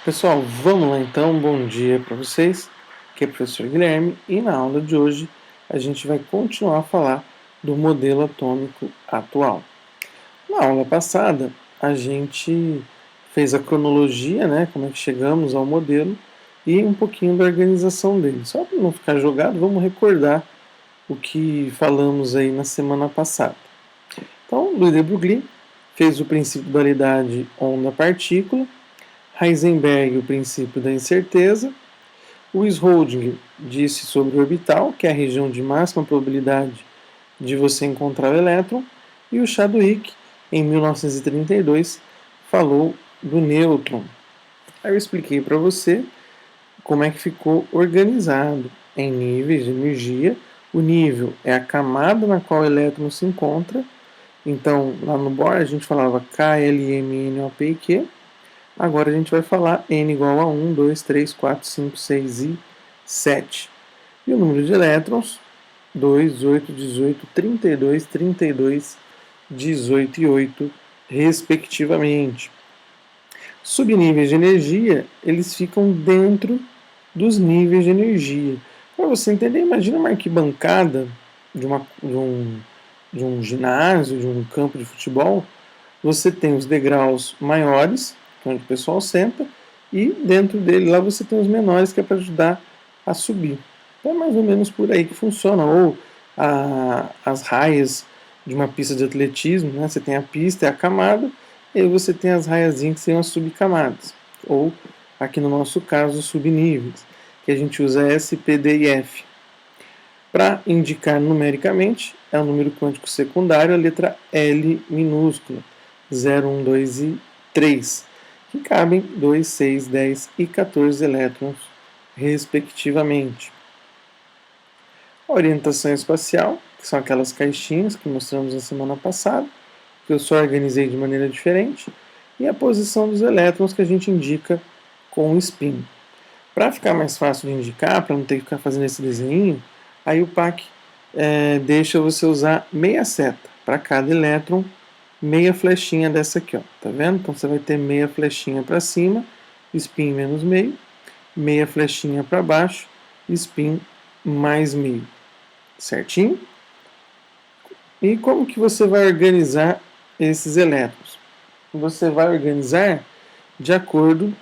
Pessoal, vamos lá então, bom dia para vocês. Aqui é o professor Guilherme e na aula de hoje a gente vai continuar a falar do modelo atômico atual. Na aula passada a gente fez a cronologia, né, como é que chegamos ao modelo e um pouquinho da organização dele. Só para não ficar jogado, vamos recordar o que falamos aí na semana passada. Então, Louis de Broglie fez o princípio de dualidade onda-partícula, Heisenberg, o princípio da incerteza. O Schrödinger disse sobre o orbital, que é a região de máxima probabilidade de você encontrar o elétron. E o Chadwick, em 1932, falou do nêutron. Aí eu expliquei para você como é que ficou organizado em níveis de energia. O nível é a camada na qual o elétron se encontra. Então, lá no Bohr a gente falava K, L, M, N, O, P e Q. Agora a gente vai falar n igual a 1, 2, 3, 4, 5, 6 e 7. E o número de elétrons, 2, 8, 18, 32, 32, 18 e 8, respectivamente. Subníveis de energia, eles ficam dentro dos níveis de energia. Para você entender, imagina uma arquibancada de um ginásio, de um campo de futebol. Você tem os degraus maiores, onde o pessoal senta, e dentro dele lá você tem os menores, que é para ajudar a subir. Então é mais ou menos por aí que funciona. Ou as raias de uma pista de atletismo, né? Você tem a pista e a camada, e aí você tem as raiazinhas que são as subcamadas. Ou, aqui no nosso caso, os subníveis, que a gente usa S, P, D e F. Para indicar numericamente, é o número quântico secundário, a letra L minúscula, 0, 1, 2 e 3, que cabem 2, 6, 10 e 14 elétrons, respectivamente. A orientação espacial, que são aquelas caixinhas que mostramos na semana passada, que eu só organizei de maneira diferente, e a posição dos elétrons que a gente indica com o spin. Para ficar mais fácil de indicar, para não ter que ficar fazendo esse desenho, aí o PAC deixa você usar meia seta para cada elétron, meia flechinha dessa aqui, ó, tá vendo? Então você vai ter meia flechinha para cima, spin menos meio, meia flechinha para baixo, spin mais meio, certinho? E como que você vai organizar esses elétrons? Você vai organizar de acordo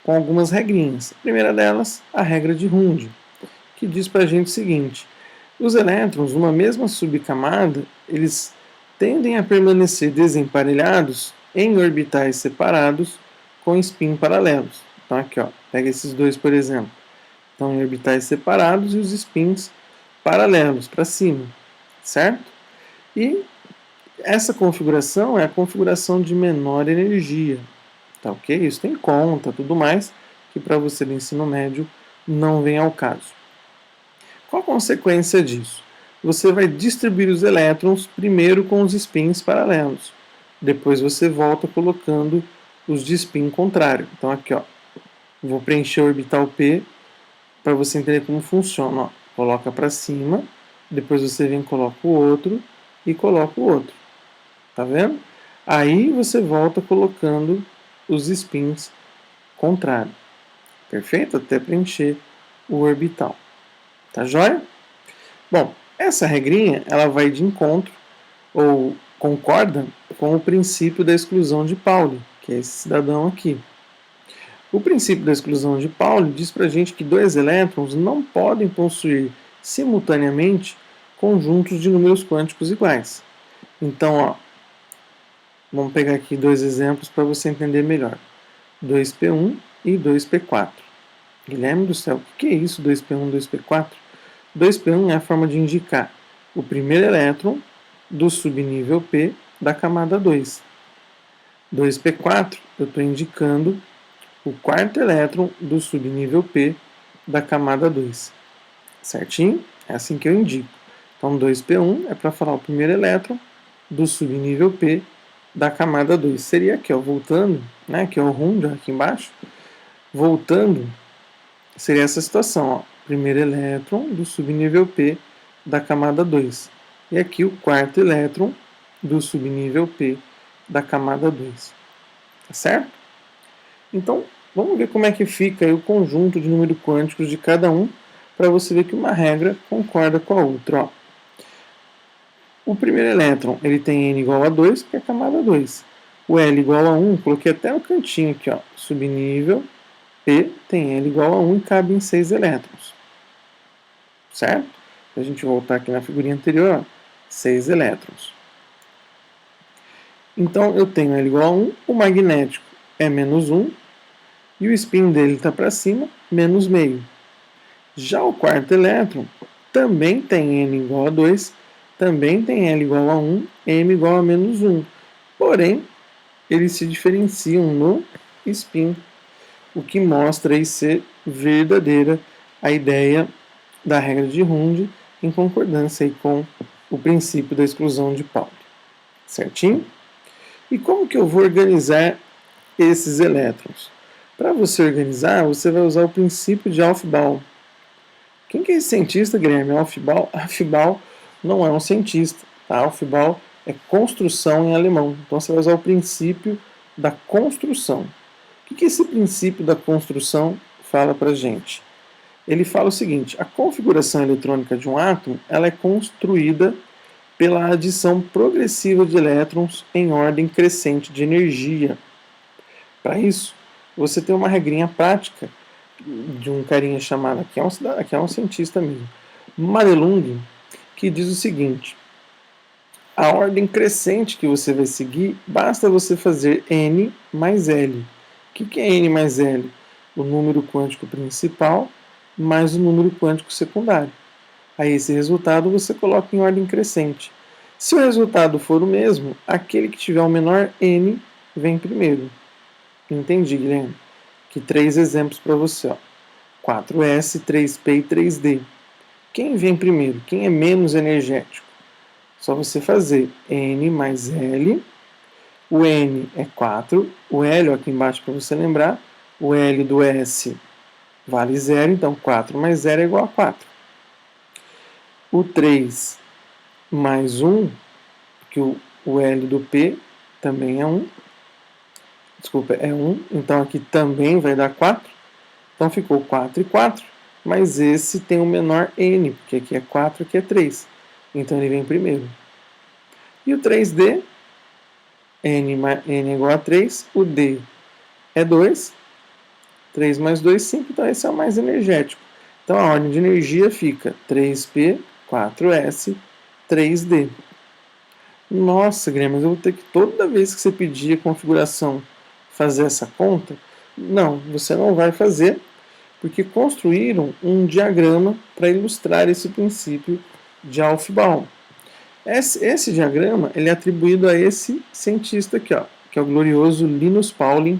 com algumas regrinhas. A primeira delas, a regra de Hund, que diz para a gente o seguinte: os elétrons, numa mesma subcamada, eles tendem a permanecer desemparelhados em orbitais separados com spin paralelos. Então aqui, ó, pega esses dois, por exemplo. Estão em orbitais separados e os spins paralelos para cima, certo? E essa configuração é a configuração de menor energia, tá ok? Isso tem conta, tudo mais, que para você do ensino médio não vem ao caso. Qual a consequência disso? Você vai distribuir os elétrons primeiro com os spins paralelos. Depois você volta colocando os de spin contrário. Então aqui, ó, vou preencher o orbital P para você entender como funciona. Ó, coloca para cima, depois você vem, coloca o outro e coloca o outro. Tá vendo? Aí você volta colocando os spins contrários. Perfeito? Até preencher o orbital. Tá joia? Bom, essa regrinha ela vai de encontro ou concorda com o princípio da exclusão de Pauli, que é esse cidadão aqui. O princípio da exclusão de Pauli diz para a gente que dois elétrons não podem possuir simultaneamente conjuntos de números quânticos iguais. Então, ó, vamos pegar aqui dois exemplos para você entender melhor. 2p1 e 2p4. Guilherme do céu, o que é isso 2p1 e 2p4? 2p1 é a forma de indicar o primeiro elétron do subnível P da camada 2. 2p4 eu estou indicando o quarto elétron do subnível P da camada 2. Certinho? É assim que eu indico. Então 2p1 é para falar o primeiro elétron do subnível P da camada 2. Seria aqui, ó, voltando, né, aqui é o Hund, aqui embaixo. Voltando, seria essa situação, ó, primeiro elétron do subnível P da camada 2. E aqui o quarto elétron do subnível P da camada 2. Tá certo? Então, vamos ver como é que fica aí o conjunto de números quânticos de cada um, para você ver que uma regra concorda com a outra. Ó. O primeiro elétron ele tem N igual a 2, que é a camada 2. O L igual a 1, coloquei até no cantinho aqui, ó, subnível, P tem L igual a 1 e cabe em 6 elétrons. Certo? Se a gente voltar aqui na figurinha anterior, ó, 6 elétrons. Então eu tenho L igual a 1, o magnético é menos 1, e o spin dele está para cima, menos meio. Já o quarto elétron também tem N igual a 2, também tem L igual a 1, M igual a menos 1. Porém, eles se diferenciam no spin, o que mostra aí ser verdadeira a ideia da regra de Hund em concordância aí com o princípio da exclusão de Pauli. Certinho? E como que eu vou organizar esses elétrons? Para você organizar, você vai usar o princípio de Aufbau. Quem que é esse cientista, Guilherme? Aufbau? Aufbau não é um cientista. Tá? Aufbau é construção em alemão. Então você vai usar o princípio da construção. O que esse princípio da construção fala para a gente? Ele fala o seguinte: a configuração eletrônica de um átomo ela é construída pela adição progressiva de elétrons em ordem crescente de energia. Para isso, você tem uma regrinha prática de um carinha chamado, que é um cientista mesmo, Madelung, que diz o seguinte: a ordem crescente que você vai seguir, basta você fazer N mais L. O que é N mais L? O número quântico principal mais o número quântico secundário. Aí esse resultado você coloca em ordem crescente. Se o resultado for o mesmo, aquele que tiver o menor N vem primeiro. Entendi, Guilherme? Aqui 3 exemplos para você. Ó. 4S, 3P e 3D. Quem vem primeiro? Quem é menos energético? Só você fazer N mais L. O N é 4. O L, aqui embaixo para você lembrar. O L do S vale 0, então 4 mais 0 é igual a 4. O 3 mais 1, que o L do P também é 1. Desculpa, é 1. Então aqui também vai dar 4. Então ficou 4 e 4. Mas esse tem o menor N, porque aqui é 4 e aqui é 3. Então ele vem primeiro. E o 3D, N é igual a 3. O D é 2. 3 mais 2, 5. Então esse é o mais energético. Então a ordem de energia fica 3P, 4S, 3D. Nossa, Guilherme, mas eu vou ter que toda vez que você pedir a configuração fazer essa conta? Não, você não vai fazer, porque construíram um diagrama para ilustrar esse princípio de Aufbau. Esse diagrama ele é atribuído a esse cientista aqui, ó, que é o glorioso Linus Pauling,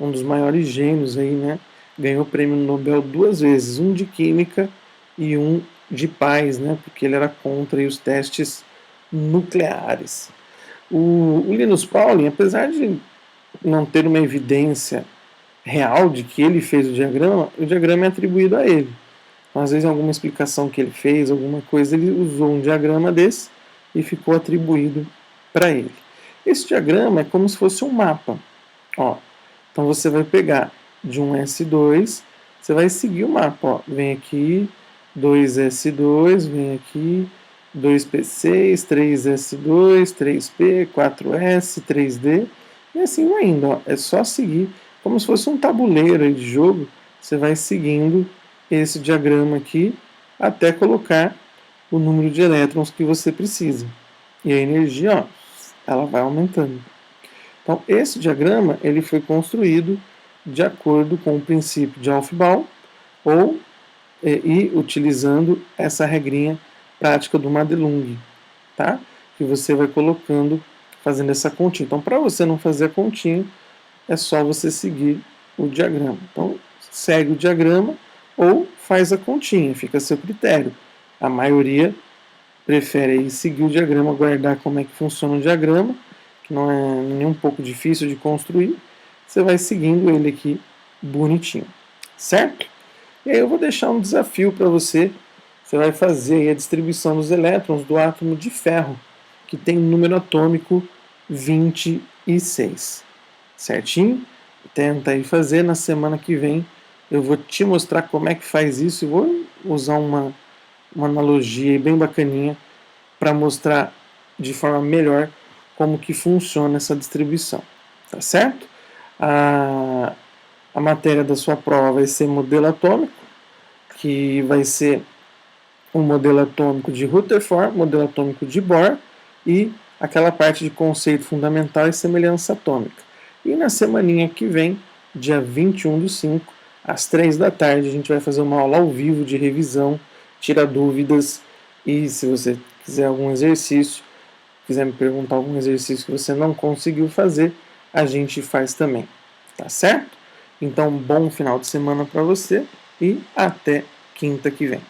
um dos maiores gênios aí, né? Ganhou o prêmio Nobel 2 vezes, um de química e um de paz, né? Porque ele era contra aí, os testes nucleares. O Linus Pauling, apesar de não ter uma evidência real de que ele fez o diagrama é atribuído a ele. Então, às vezes, em alguma explicação que ele fez, alguma coisa, ele usou um diagrama desse e ficou atribuído para ele. Esse diagrama é como se fosse um mapa. Ó, então você vai pegar de um S2, você vai seguir o mapa. Ó, vem aqui, 2S2, vem aqui, 2P6, 3S2, 3P, 4S, 3D, e assim vai indo. Ó. É só seguir, como se fosse um tabuleiro de jogo, você vai seguindo esse diagrama aqui até colocar o número de elétrons que você precisa. E a energia, ó, ela vai aumentando. Então, esse diagrama ele foi construído de acordo com o princípio de Aufbau e utilizando essa regrinha prática do Madelung, tá? Que você vai colocando, fazendo essa continha. Então, para você não fazer a continha, é só você seguir o diagrama. Então, segue o diagrama ou faz a continha, fica a seu critério. A maioria prefere seguir o diagrama, guardar como é que funciona o diagrama, que não é nem um pouco difícil de construir. Você vai seguindo ele aqui bonitinho, certo? E aí eu vou deixar um desafio para você. Você vai fazer a distribuição dos elétrons do átomo de ferro, que tem número atômico 26. Certinho? tenta aí fazer. Na semana que vem eu vou te mostrar como é que faz isso e vou usar uma analogia bem bacaninha para mostrar de forma melhor como que funciona essa distribuição, tá certo? A matéria da sua prova vai ser modelo atômico, que vai ser um modelo atômico de Rutherford, modelo atômico de Bohr e aquela parte de conceito fundamental e semelhança atômica. E na semaninha que vem, dia 21/5, às 3 da tarde, a gente vai fazer uma aula ao vivo de revisão, tirar dúvidas e se você quiser algum exercício, quiser me perguntar algum exercício que você não conseguiu fazer, a gente faz também, tá certo? Então, bom final de semana para você e até quinta que vem.